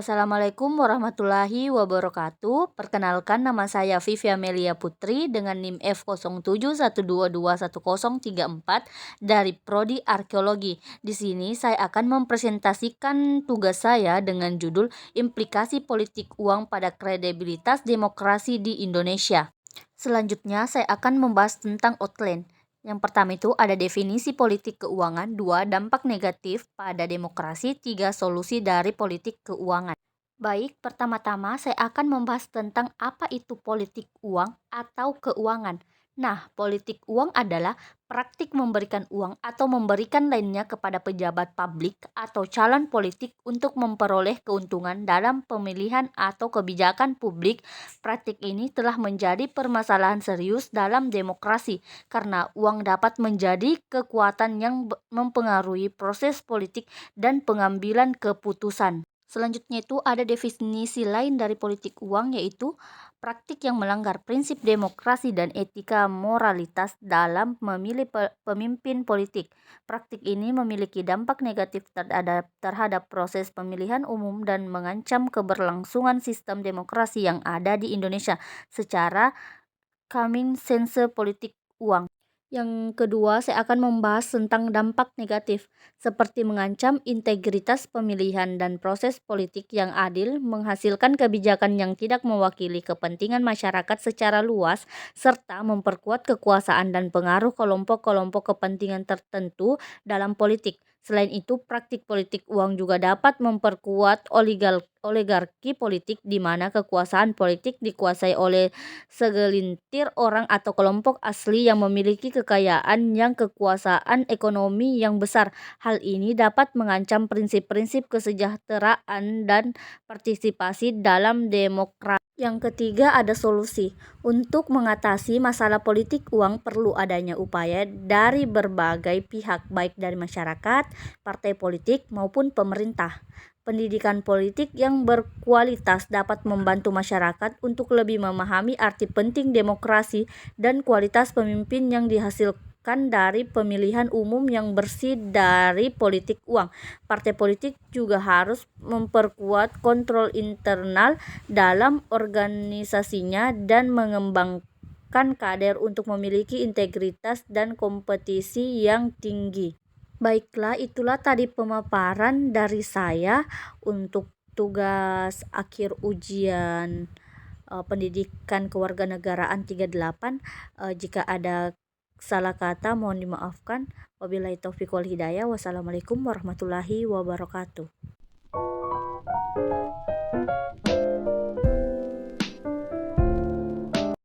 Assalamualaikum warahmatullahi wabarakatuh. Perkenalkan, nama saya Vivi Amelia Putri dengan NIM F0712221034 dari Prodi Arkeologi. Di sini saya akan mempresentasikan tugas saya dengan judul Implikasi Politik Uang pada Kredibilitas Demokrasi di Indonesia. Selanjutnya saya akan membahas tentang outline. Yang pertama itu ada definisi politik keuangan, 2 dampak negatif pada demokrasi, 3 solusi dari politik keuangan. Baik, pertama-tama saya akan membahas tentang apa itu politik uang atau keuangan. Nah, politik uang adalah praktik memberikan uang atau memberikan lainnya kepada pejabat publik atau calon politik untuk memperoleh keuntungan dalam pemilihan atau kebijakan publik. Praktik ini telah menjadi permasalahan serius dalam demokrasi karena uang dapat menjadi kekuatan yang mempengaruhi proses politik dan pengambilan keputusan. Selanjutnya itu ada definisi lain dari politik uang, yaitu praktik yang melanggar prinsip demokrasi dan etika moralitas dalam memilih pemimpin politik. Praktik ini memiliki dampak negatif terhadap proses pemilihan umum dan mengancam keberlangsungan sistem demokrasi yang ada di Indonesia secara coming sense politik uang. Yang kedua, saya akan membahas tentang dampak negatif, seperti mengancam integritas pemilihan dan proses politik yang adil, menghasilkan kebijakan yang tidak mewakili kepentingan masyarakat secara luas, serta memperkuat kekuasaan dan pengaruh kelompok-kelompok kepentingan tertentu dalam politik. Selain itu, praktik politik uang juga dapat memperkuat oligarki politik, di mana kekuasaan politik dikuasai oleh segelintir orang atau kelompok asli yang memiliki kekayaan yang kekuasaan ekonomi yang besar. Hal ini dapat mengancam prinsip-prinsip kesejahteraan dan partisipasi dalam demokrasi. Yang ketiga, ada solusi. Untuk mengatasi masalah politik uang perlu adanya upaya dari berbagai pihak, baik dari masyarakat, partai politik, maupun pemerintah. Pendidikan politik yang berkualitas dapat membantu masyarakat untuk lebih memahami arti penting demokrasi dan kualitas pemimpin yang dihasilkan dari pemilihan umum yang bersih dari politik uang. Partai politik juga harus memperkuat kontrol internal dalam organisasinya dan mengembangkan kader untuk memiliki integritas dan kompetisi yang tinggi. Baiklah, itulah tadi pemaparan dari saya untuk tugas akhir ujian pendidikan kewarganegaraan 38. Jika ada salah kata mohon dimaafkan. Wabillahi taufiq wal hidayah. Wassalamualaikum warahmatullahi wabarakatuh.